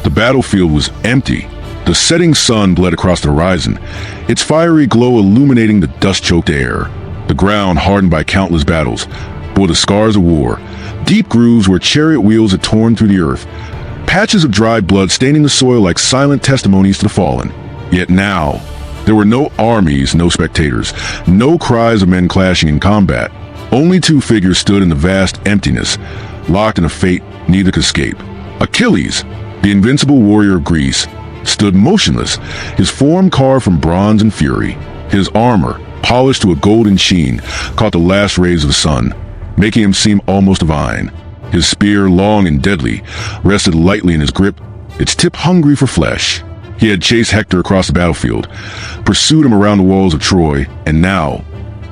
The battlefield was empty. The setting sun bled across the horizon, its fiery glow illuminating the dust-choked air. The ground hardened by countless battles bore the scars of war, deep grooves where chariot wheels had torn through the earth, patches of dried blood staining the soil like silent testimonies to the fallen. Yet now, there were no armies, no spectators, no cries of men clashing in combat. Only two figures stood in the vast emptiness, locked in a fate neither could escape. Achilles, the invincible warrior of Greece, stood motionless, his form carved from bronze and fury. His armor, polished to a golden sheen, caught the last rays of the sun, making him seem almost divine. His spear, long and deadly, rested lightly in his grip, its tip hungry for flesh. He had chased Hector across the battlefield, pursued him around the walls of Troy, and now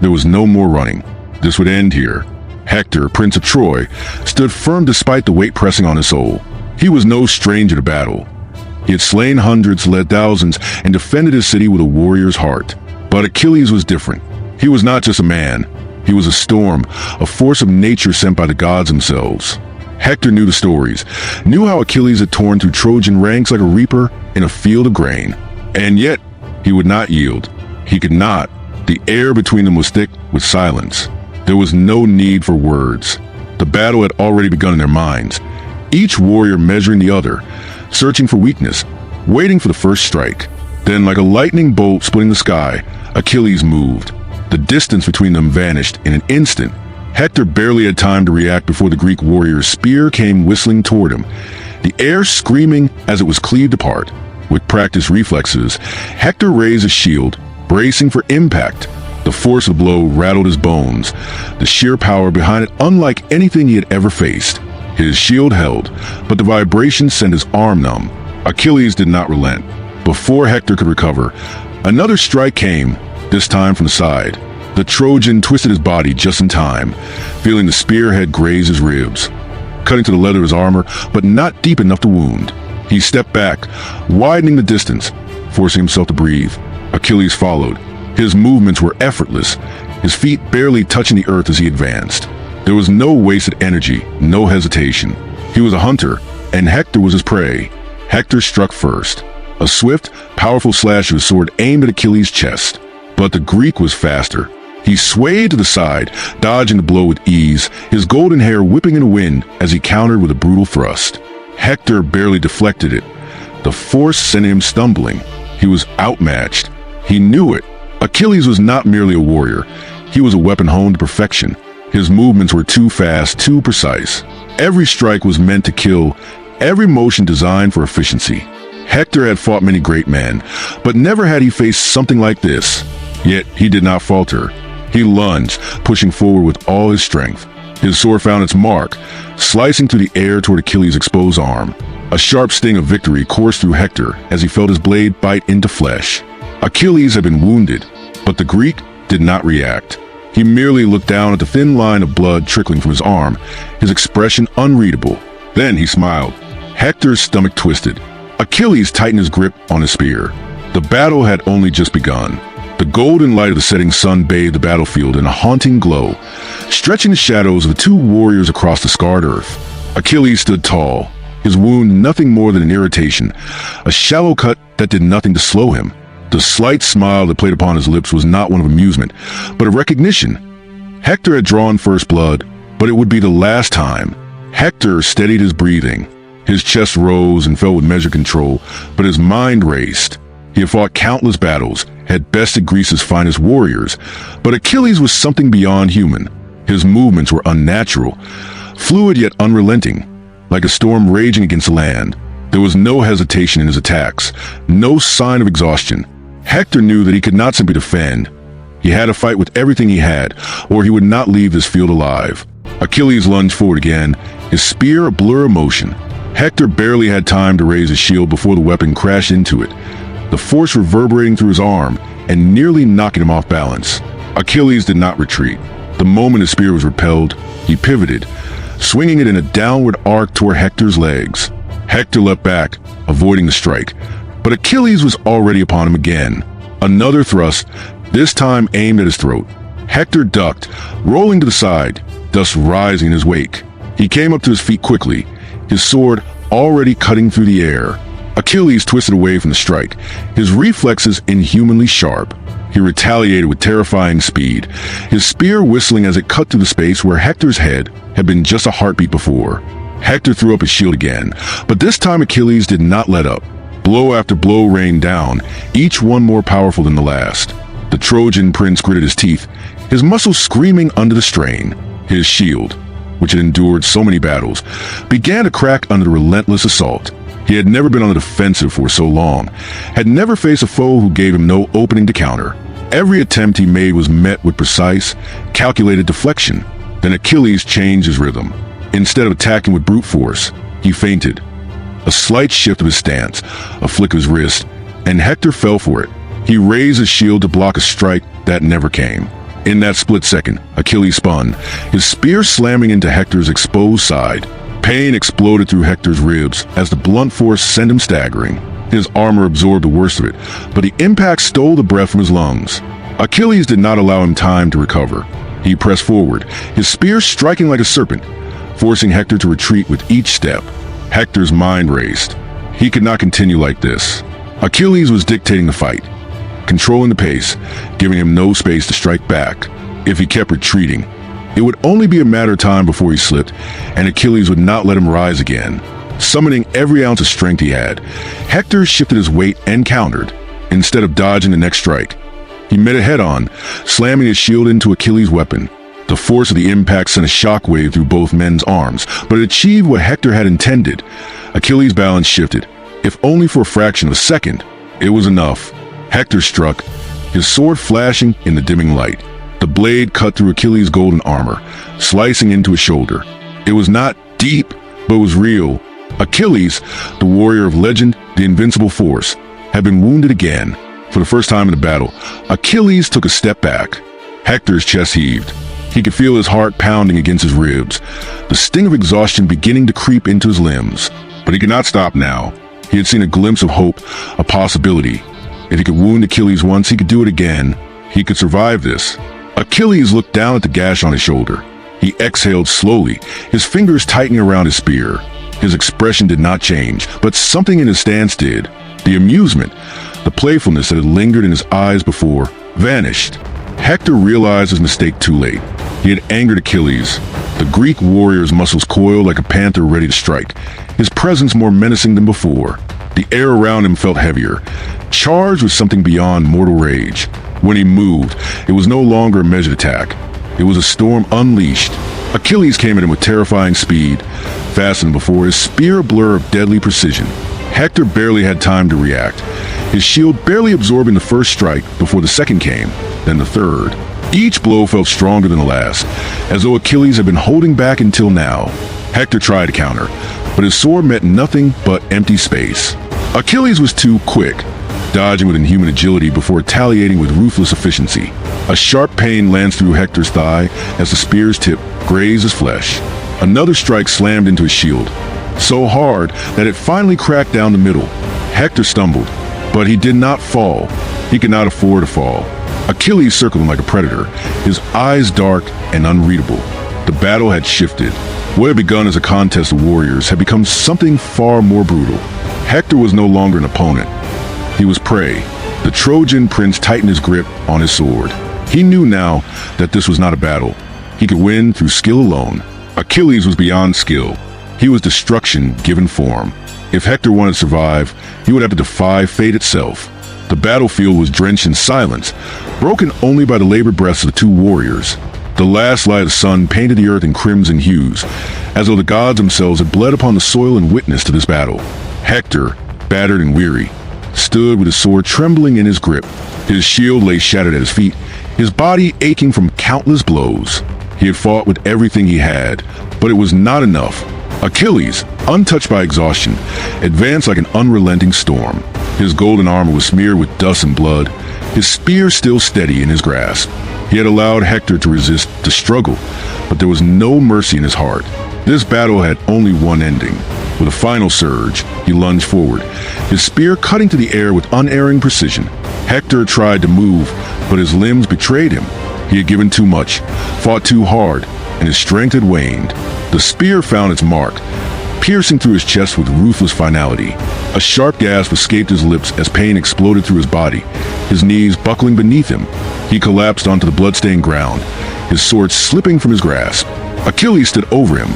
there was no more running. This would end here. Hector, Prince of Troy, stood firm despite the weight pressing on his soul. He was no stranger to battle. He had slain hundreds, led thousands, and defended his city with a warrior's heart. But Achilles was different. He was not just a man. He was a storm, a force of nature sent by the gods themselves. Hector knew the stories, knew how Achilles had torn through Trojan ranks like a reaper in a field of grain. And yet, he would not yield. He could not. The air between them was thick with silence. There was no need for words. The battle had already begun in their minds, each warrior measuring the other, searching for weakness, waiting for the first strike. Then, like a lightning bolt splitting the sky, Achilles moved. The distance between them vanished in an instant. Hector barely had time to react before the Greek warrior's spear came whistling toward him, the air screaming as it was cleaved apart. With practiced reflexes, Hector raised his shield, bracing for impact. The force of the blow rattled his bones, the sheer power behind it unlike anything he had ever faced. His shield held, but the vibration sent his arm numb. Achilles did not relent. Before Hector could recover, another strike came, this time from the side. The Trojan twisted his body just in time, feeling the spearhead graze his ribs, cutting to the leather of his armor, but not deep enough to wound. He stepped back, widening the distance, forcing himself to breathe. Achilles followed. His movements were effortless, his feet barely touching the earth as he advanced. There was no wasted energy, no hesitation. He was a hunter, and Hector was his prey. Hector struck first. A swift, powerful slash of his sword aimed at Achilles' chest. But the Greek was faster. He swayed to the side, dodging the blow with ease, his golden hair whipping in the wind as he countered with a brutal thrust. Hector barely deflected it. The force sent him stumbling. He was outmatched. He knew it. Achilles was not merely a warrior. He was a weapon honed to perfection. His movements were too fast, too precise. Every strike was meant to kill, every motion designed for efficiency. Hector had fought many great men, but never had he faced something like this. Yet he did not falter. He lunged, pushing forward with all his strength. His sword found its mark, slicing through the air toward Achilles' exposed arm. A sharp sting of victory coursed through Hector as he felt his blade bite into flesh. Achilles had been wounded, but the Greek did not react. He merely looked down at the thin line of blood trickling from his arm, his expression unreadable. Then he smiled. Hector's stomach twisted. Achilles tightened his grip on his spear. The battle had only just begun. The golden light of the setting sun bathed the battlefield in a haunting glow, stretching the shadows of the two warriors across the scarred earth. Achilles stood tall, his wound nothing more than an irritation, a shallow cut that did nothing to slow him. The slight smile that played upon his lips was not one of amusement, but of recognition. Hector had drawn first blood, but it would be the last time. Hector steadied his breathing. His chest rose and fell with measured control, but his mind raced. He had fought countless battles, had bested Greece's finest warriors, but Achilles was something beyond human. His movements were unnatural, fluid yet unrelenting, like a storm raging against the land. There was no hesitation in his attacks, no sign of exhaustion. Hector knew that he could not simply defend. He had to fight with everything he had, or he would not leave this field alive. Achilles lunged forward again, his spear a blur of motion. Hector barely had time to raise his shield before the weapon crashed into it, the force reverberating through his arm and nearly knocking him off balance. Achilles did not retreat. The moment his spear was repelled, he pivoted, swinging it in a downward arc toward Hector's legs. Hector leapt back, avoiding the strike, but Achilles was already upon him again. Another thrust, this time aimed at his throat. Hector ducked, rolling to the side, dust rising in his wake. He came up to his feet quickly, his sword already cutting through the air. Achilles twisted away from the strike, his reflexes inhumanly sharp. He retaliated with terrifying speed, his spear whistling as it cut through the space where Hector's head had been just a heartbeat before. Hector threw up his shield again, but this time Achilles did not let up. Blow after blow rained down, each one more powerful than the last. The Trojan prince gritted his teeth, his muscles screaming under the strain. His shield, which had endured so many battles, began to crack under the relentless assault. He had never been on the defensive for so long, had never faced a foe who gave him no opening to counter. Every attempt he made was met with precise, calculated deflection. Then Achilles changed his rhythm. Instead of attacking with brute force, he feinted. A slight shift of his stance, a flick of his wrist, and Hector fell for it. He raised his shield to block a strike that never came. In that split second, Achilles spun, his spear slamming into Hector's exposed side. Pain exploded through Hector's ribs as the blunt force sent him staggering. His armor absorbed the worst of it, but the impact stole the breath from his lungs. Achilles did not allow him time to recover. He pressed forward, his spear striking like a serpent, forcing Hector to retreat with each step. Hector's mind raced. He could not continue like this. Achilles was dictating the fight, controlling the pace, giving him no space to strike back. If he kept retreating, it would only be a matter of time before he slipped, and Achilles would not let him rise again. Summoning every ounce of strength he had, Hector shifted his weight and countered. Instead of dodging the next strike, he met it head-on, slamming his shield into Achilles' weapon. The force of the impact sent a shockwave through both men's arms, but it achieved what Hector had intended. Achilles' balance shifted, if only for a fraction of a second. It was enough. Hector struck, his sword flashing in the dimming light. The blade cut through Achilles' golden armor, slicing into his shoulder. It was not deep, but was real. Achilles, the warrior of legend, the invincible force, had been wounded again. For the first time in the battle, Achilles took a step back. Hector's chest heaved. He could feel his heart pounding against his ribs, the sting of exhaustion beginning to creep into his limbs. But he could not stop now. He had seen a glimpse of hope, a possibility. If he could wound Achilles once, he could do it again. He could survive this. Achilles looked down at the gash on his shoulder. He exhaled slowly, his fingers tightening around his spear. His expression did not change, but something in his stance did. The amusement, the playfulness that had lingered in his eyes before, vanished. Hector realized his mistake too late. He had angered Achilles. The Greek warrior's muscles coiled like a panther ready to strike, his presence more menacing than before. The air around him felt heavier, charged with something beyond mortal rage. When he moved, it was no longer a measured attack. It was a storm unleashed. Achilles came at him with terrifying speed, faster than before, his spear a blur of deadly precision. Hector barely had time to react, his shield barely absorbing the first strike before the second came, then the third. Each blow felt stronger than the last, as though Achilles had been holding back until now. Hector tried to counter, but his sword met nothing but empty space. Achilles was too quick, dodging with inhuman agility before retaliating with ruthless efficiency. A sharp pain lands through Hector's thigh as the spear's tip grazed his flesh. Another strike slammed into his shield, so hard that it finally cracked down the middle. Hector stumbled, but he did not fall. He could not afford to fall. Achilles circled him like a predator, his eyes dark and unreadable. The battle had shifted. What had begun as a contest of warriors had become something far more brutal. Hector was no longer an opponent. He was prey. The Trojan prince tightened his grip on his sword. He knew now that this was not a battle. He could win through skill alone. Achilles was beyond skill. He was destruction given form. If Hector wanted to survive, he would have to defy fate itself. The battlefield was drenched in silence, broken only by the labored breaths of the two warriors. The last light of the sun painted the earth in crimson hues, as though the gods themselves had bled upon the soil in witness to this battle. Hector, battered and weary, stood with his sword trembling in his grip. His shield lay shattered at his feet, his body aching from countless blows. He had fought with everything he had, but it was not enough. Achilles, untouched by exhaustion, advanced like an unrelenting storm. His golden armor was smeared with dust and blood, his spear still steady in his grasp. He had allowed Hector to resist the struggle, but there was no mercy in his heart. This battle had only one ending. With a final surge, he lunged forward, his spear cutting to the air with unerring precision. Hector tried to move, but his limbs betrayed him. He had given too much, fought too hard, and his strength had waned. The spear found its mark, piercing through his chest with ruthless finality. A sharp gasp escaped his lips as pain exploded through his body, his knees buckling beneath him. He collapsed onto the bloodstained ground, his sword slipping from his grasp. Achilles stood over him,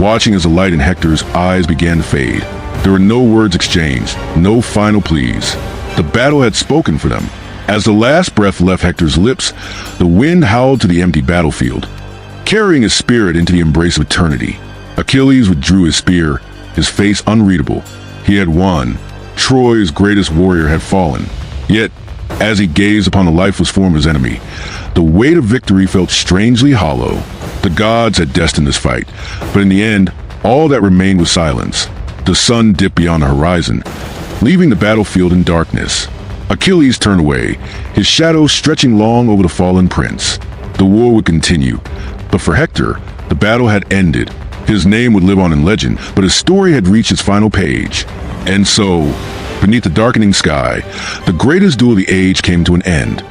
watching as the light in Hector's eyes began to fade. There were no words exchanged, no final pleas. The battle had spoken for them. As the last breath left Hector's lips, the wind howled to the empty battlefield, carrying his spirit into the embrace of eternity. Achilles withdrew his spear, his face unreadable. He had won. Troy's greatest warrior had fallen. Yet, as he gazed upon the lifeless form of his enemy, the weight of victory felt strangely hollow. The gods had destined this fight, but in the end, all that remained was silence. The sun dipped beyond the horizon, leaving the battlefield in darkness. Achilles turned away, his shadow stretching long over the fallen prince. The war would continue, but for Hector, the battle had ended. His name would live on in legend, but his story had reached its final page. And so, beneath the darkening sky, the greatest duel of the age came to an end.